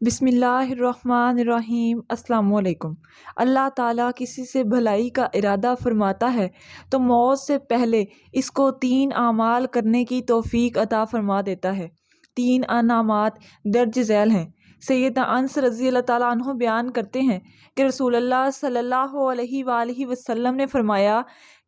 بسم اللہ الرحمن الرحیم۔ السلام علیکم۔ اللہ تعالیٰ کسی سے بھلائی کا ارادہ فرماتا ہے تو موت سے پہلے اس کو 3 اعمال کرنے کی توفیق عطا فرما دیتا ہے۔ 3 انعامات درج ذیل ہیں۔ سیدنا انس رضی اللہ تعالیٰ عنہ بیان کرتے ہیں کہ رسول اللہ صلی اللہ علیہ وآلہ وسلم نے فرمایا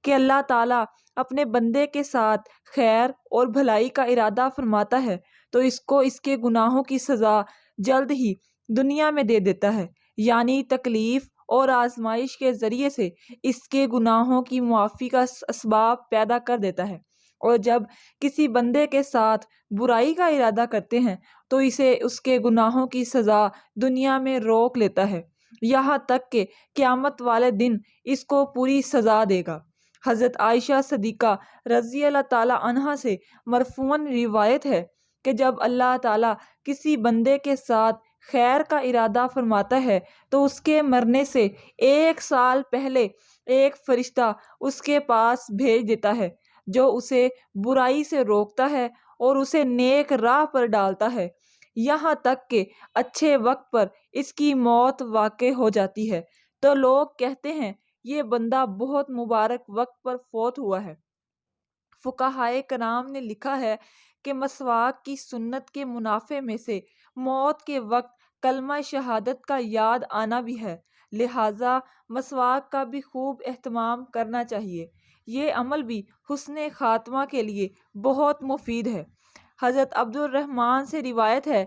کہ اللہ تعالیٰ اپنے بندے کے ساتھ خیر اور بھلائی کا ارادہ فرماتا ہے تو اس کو اس کے گناہوں کی سزا جلد ہی دنیا میں دے دیتا ہے، یعنی تکلیف اور آزمائش کے ذریعے سے اس کے گناہوں کی معافی کا اسباب پیدا کر دیتا ہے۔ اور جب کسی بندے کے ساتھ برائی کا ارادہ کرتے ہیں تو اسے اس کے گناہوں کی سزا دنیا میں روک لیتا ہے، یہاں تک کہ قیامت والے دن اس کو پوری سزا دے گا۔ حضرت عائشہ صدیقہ رضی اللہ تعالی عنہا سے مرفوعاً روایت ہے کہ جب اللہ تعالیٰ کسی بندے کے ساتھ خیر کا ارادہ فرماتا ہے تو اس کے مرنے سے 1 سال پہلے ایک فرشتہ اس کے پاس بھیج دیتا ہے جو اسے برائی سے روکتا ہے اور اسے نیک راہ پر ڈالتا ہے، یہاں تک کہ اچھے وقت پر اس کی موت واقع ہو جاتی ہے تو لوگ کہتے ہیں یہ بندہ بہت مبارک وقت پر فوت ہوا ہے۔ فقہائے کرام نے لکھا ہے کہ مسواک کی سنت کے منافع میں سے موت کے وقت کلمہ شہادت کا یاد آنا بھی ہے، لہٰذا مسواک کا بھی خوب اہتمام کرنا چاہیے۔ یہ عمل بھی حسن خاتمہ کے لیے بہت مفید ہے۔ حضرت عبد الرحمن سے روایت ہے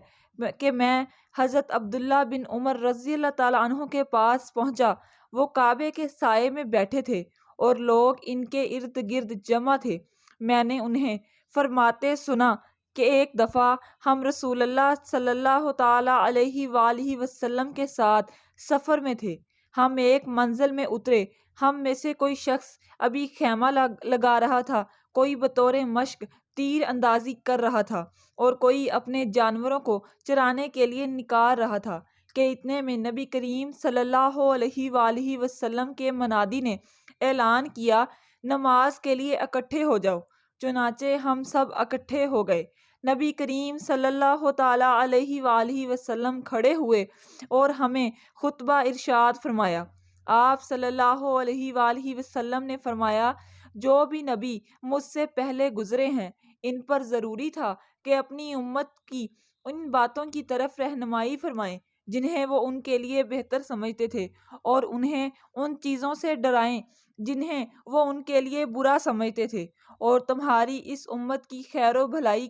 کہ میں حضرت عبداللہ بن عمر رضی اللہ تعالیٰ عنہ کے پاس پہنچا، وہ کعبے کے سائے میں بیٹھے تھے اور لوگ ان کے ارد گرد جمع تھے۔ میں نے انہیں فرماتے سنا کہ ایک دفعہ ہم رسول اللہ صلی اللہ تعالیٰ علیہ وآلہ وسلم کے ساتھ سفر میں تھے، ہم ایک منزل میں اترے، ہم میں سے کوئی شخص ابھی خیمہ لگا رہا تھا، کوئی بطور مشق تیر اندازی کر رہا تھا اور کوئی اپنے جانوروں کو چرانے کے لیے نکال رہا تھا کہ اتنے میں نبی کریم صلی اللہ علیہ وآلہ وسلم کے منادی نے اعلان کیا، نماز کے لیے اکٹھے ہو جاؤ۔ چنانچہ ہم سب اکٹھے ہو گئے۔ نبی کریم صلی اللہ تعالیٰ علیہ وآلہ وسلم کھڑے ہوئے اور ہمیں خطبہ ارشاد فرمایا۔ آپ صلی اللہ علیہ وآلہ وسلم نے فرمایا، جو بھی نبی مجھ سے پہلے گزرے ہیں ان پر ضروری تھا کہ اپنی امت کی ان باتوں کی طرف رہنمائی فرمائیں جنہیں وہ ان کے لیے بہتر سمجھتے تھے اور انہیں ان چیزوں سے ڈرائیں جنہیں وہ ان کے لیے برا سمجھتے تھے، اور تمہاری اس امت کی خیر و بھلائی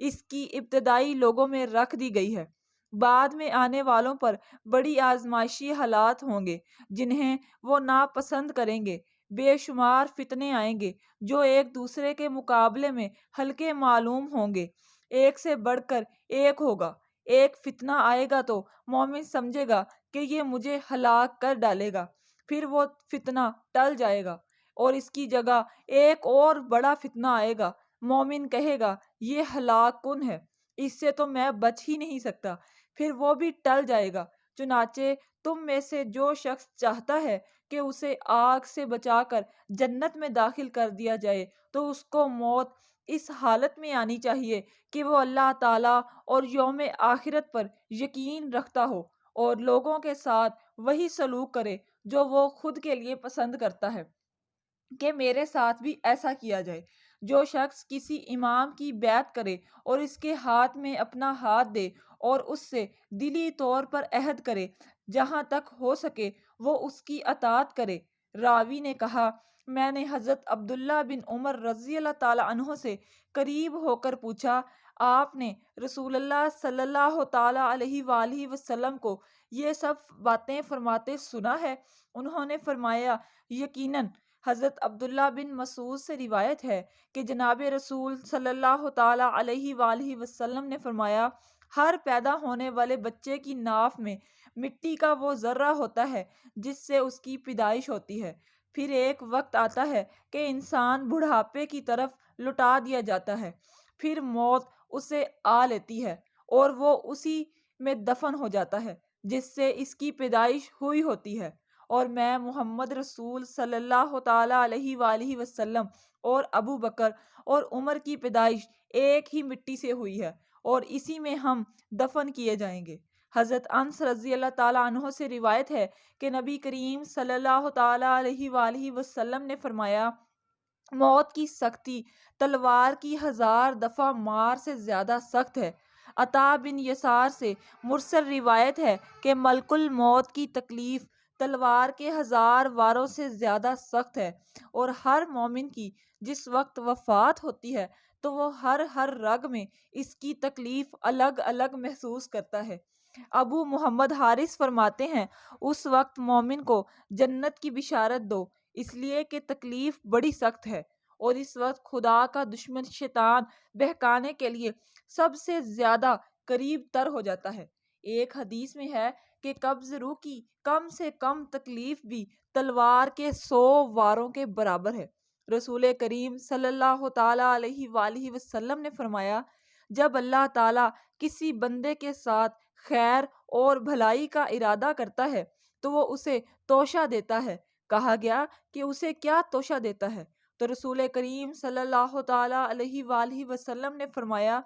اس کی ابتدائی لوگوں میں رکھ دی گئی ہے۔ بعد میں آنے والوں پر بڑی آزمائشی حالات ہوں گے جنہیں وہ ناپسند کریں گے، بے شمار فتنے آئیں گے جو ایک دوسرے کے مقابلے میں ہلکے معلوم ہوں گے، ایک سے بڑھ کر ایک ہوگا۔ ایک فتنہ آئے گا تو مومن سمجھے گا کہ یہ مجھے ہلاک کر ڈالے گا، پھر وہ فتنہ ٹل جائے گا اور اس کی جگہ ایک اور بڑا فتنہ آئے گا، مومن کہے گا یہ ہلاک کن ہے، اس سے تو میں بچ ہی نہیں سکتا، پھر وہ بھی ٹل جائے گا۔ چنانچہ تم میں سے جو شخص چاہتا ہے کہ اسے آگ سے بچا کر جنت میں داخل کر دیا جائے تو اس کو موت اس حالت میں آنی چاہیے کہ وہ اللہ تعالیٰ اور یوم آخرت پر یقین رکھتا ہو اور لوگوں کے ساتھ وہی سلوک کرے جو وہ خود کے لیے پسند کرتا ہے کہ میرے ساتھ بھی ایسا کیا جائے۔ جو شخص کسی امام کی بیعت کرے اور اس کے ہاتھ میں اپنا ہاتھ دے اور اس سے دلی طور پر عہد کرے، جہاں تک ہو سکے وہ اس کی اطاعت کرے۔ راوی نے کہا، میں نے حضرت عبداللہ بن عمر رضی اللہ تعالیٰ عنہ سے قریب ہو کر پوچھا، آپ نے رسول اللہ صلی اللہ تعالیٰ علیہ وآلہ وسلم کو یہ سب باتیں فرماتے سنا ہے؟ انہوں نے فرمایا، یقیناً۔ حضرت عبداللہ بن مسعود سے روایت ہے کہ جناب رسول صلی اللہ تعالیٰ علیہ وآلہ وسلم نے فرمایا، ہر پیدا ہونے والے بچے کی ناف میں مٹی کا وہ ذرہ ہوتا ہے جس سے اس کی پیدائش ہوتی ہے، پھر ایک وقت آتا ہے کہ انسان بڑھاپے کی طرف لٹا دیا جاتا ہے، پھر موت اسے آ لیتی ہے اور وہ اسی میں دفن ہو جاتا ہے جس سے اس کی پیدائش ہوئی ہوتی ہے، اور میں محمد رسول صلی اللہ تعالیٰ علیہ وآلہ وسلم اور ابو بکر اور عمر کی پیدائش ایک ہی مٹی سے ہوئی ہے اور اسی میں ہم دفن کیے جائیں گے۔ حضرت انس رضی اللہ تعالیٰ عنہ سے روایت ہے کہ نبی کریم صلی اللہ تعالیٰ علیہ وآلہ وسلم نے فرمایا، موت کی سختی تلوار کی 1000 دفعہ مار سے زیادہ سخت ہے۔ عطا بن یسار سے مرسل روایت ہے کہ ملک الموت کی تکلیف تلوار کے 1000 واروں سے زیادہ سخت ہے، اور ہر مومن کی جس وقت وفات ہوتی ہے تو وہ ہر رگ میں اس کی تکلیف الگ الگ محسوس کرتا ہے۔ ابو محمد حارث فرماتے ہیں، اس وقت مومن کو جنت کی بشارت دو، اس لیے کہ تکلیف بڑی سخت ہے، اور اس وقت خدا کا دشمن شیطان بہکانے کے لیے سب سے زیادہ قریب تر ہو جاتا ہے۔ ایک حدیث میں ہے کہ قبض روح کی کم سے کم تکلیف بھی تلوار کے 100 واروں کے برابر ہے۔ رسول کریم صلی اللہ تعالیٰ علیہ وآلہ وسلم نے فرمایا، جب اللہ تعالیٰ کسی بندے کے ساتھ خیر اور بھلائی کا ارادہ کرتا ہے تو وہ اسے توشہ دیتا ہے۔ کہا گیا کہ اسے کیا توشہ دیتا ہے؟ تو رسول کریم صلی اللہ تعالیٰ علیہ وآلہ وسلم نے فرمایا،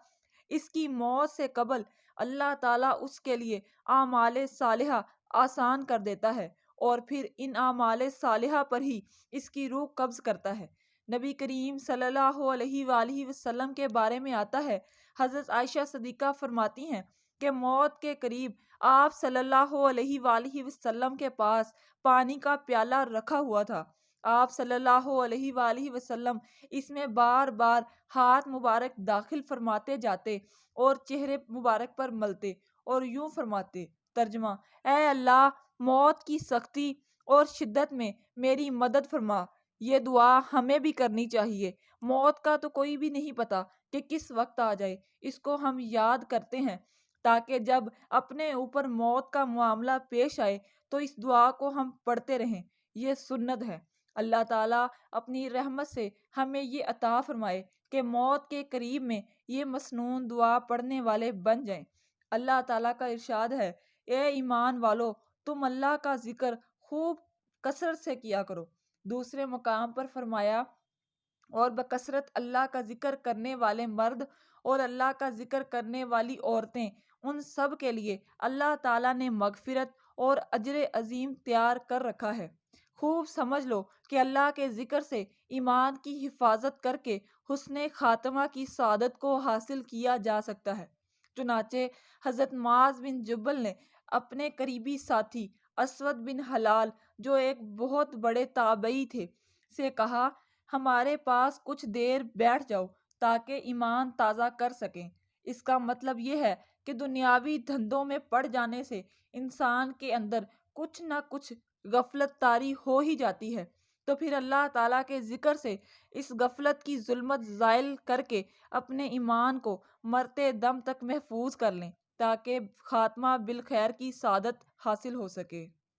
اس کی موت سے قبل اللہ تعالیٰ اس کے لیے اعمال صالحہ آسان کر دیتا ہے، اور پھر ان اعمال صالحہ پر ہی اس کی روح قبض کرتا ہے۔ نبی کریم صلی اللہ علیہ وآلہ وسلم کے بارے میں آتا ہے، حضرت عائشہ صدیقہ فرماتی ہیں کہ موت کے قریب آپ صلی اللہ علیہ وآلہ وسلم کے پاس پانی کا پیالہ رکھا ہوا تھا۔ آپ صلی اللہ علیہ وآلہ وسلم اس میں بار بار ہاتھ مبارک داخل فرماتے جاتے اور چہرے مبارک پر ملتے اور یوں فرماتے، ترجمہ: اے اللہ، موت کی سختی اور شدت میں میری مدد فرما۔ یہ دعا ہمیں بھی کرنی چاہیے۔ موت کا تو کوئی بھی نہیں پتا کہ کس وقت آ جائے، اس کو ہم یاد کرتے ہیں تاکہ جب اپنے اوپر موت کا معاملہ پیش آئے تو اس دعا کو ہم پڑھتے رہیں۔ یہ سنت ہے۔ اللہ تعالیٰ اپنی رحمت سے ہمیں یہ عطا فرمائے کہ موت کے قریب میں یہ مسنون دعا پڑھنے والے بن جائیں۔ اللہ تعالیٰ کا ارشاد ہے، اے ایمان والو، تم اللہ کا ذکر خوب کثرت سے کیا کرو۔ دوسرے مقام پر فرمایا، اور بکثرت اللہ کا ذکر کرنے والے مرد اور اللہ کا ذکر کرنے والی عورتیں، ان سب کے لیے اللہ تعالیٰ نے مغفرت اور اجر عظیم تیار کر رکھا ہے۔ خوب سمجھ لو کہ اللہ کے ذکر سے ایمان کی حفاظت کر کے حسن خاتمہ کی سعادت کو حاصل کیا جا سکتا ہے۔ چنانچہ حضرت معاذ بن جبل نے اپنے قریبی ساتھی اسود بن حلال، جو ایک بہت بڑے تابعی تھے، سے کہا، ہمارے پاس کچھ دیر بیٹھ جاؤ تاکہ ایمان تازہ کر سکیں۔ اس کا مطلب یہ ہے کہ دنیاوی دھندوں میں پڑ جانے سے انسان کے اندر کچھ نہ کچھ غفلت طاری ہو ہی جاتی ہے، تو پھر اللہ تعالیٰ کے ذکر سے اس غفلت کی ظلمت زائل کر کے اپنے ایمان کو مرتے دم تک محفوظ کر لیں تاکہ خاتمہ بالخیر کی سعادت حاصل ہو سکے۔